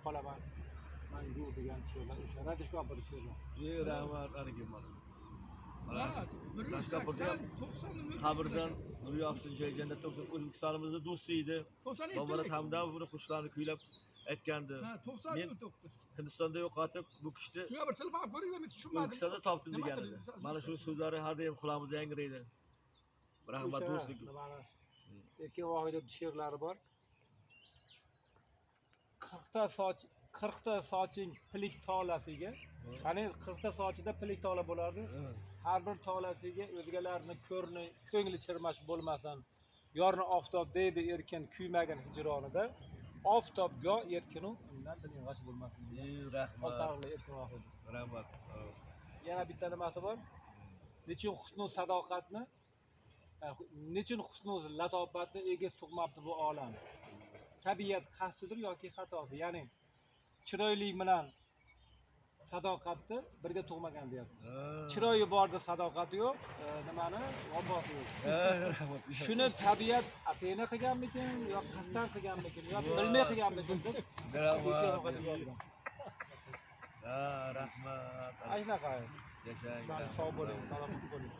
qolaman. Mangu degan she'rlar, o'sha Rajesh Kapur she'rlar. Rahmat aniga mana. Ha, Raskapurda ham 90 qabrdan nur yog'sin, joy jannatda bo'lsin. O'zbekistonimizning do'sti edi. 97 Muhammad Hamdam buni qo'shiqlarini kuylab aytgandi. Ha, 99. Hindistonda yo'qotib, bu kishini Shunga bir telefon ko'ring, men tushunmadim. O'zbekistonda topdim degan edi. Mana shu so'zlari har doim quloqimizda yangraydi. Rahmat O'sha do'stlik. nimani, Erkin Vohidov she'rlari bor. 40 ta soching pilik tolasiga, qani 40 ta sochida pilik tola bo'lardi. Har bir tolasiga o'zgalarni ko'ngli chirmash bo'lmasin. Yorni oftob deydi erkin kuymagan hijronida. Oftobgo erkinu undan diling g'ash bo'lmasin. Rahmat. Oltariqli Erkin Vohidov. Rahmat. Yana bitta nimasi bor. Nechun husnu sadoqatni, nechun husnu latofatni egiz tug'mabdi bu olam. Tabiat qasdidir yoki xatosi. Ya'ni chiroylik bilan sadoqatni birga tug'magan deyapti. Chiroyi borda sadoqati yo'q, nimani vafosi yo'q. Rahmat. Shuni tabiat atayna qilganmikin yo qasddan qilganmikin yo bilmay qilganmikin deb Rahmat. Rahmat. aynaqa Yashang. sog' bo'ling, salomat bo'ling.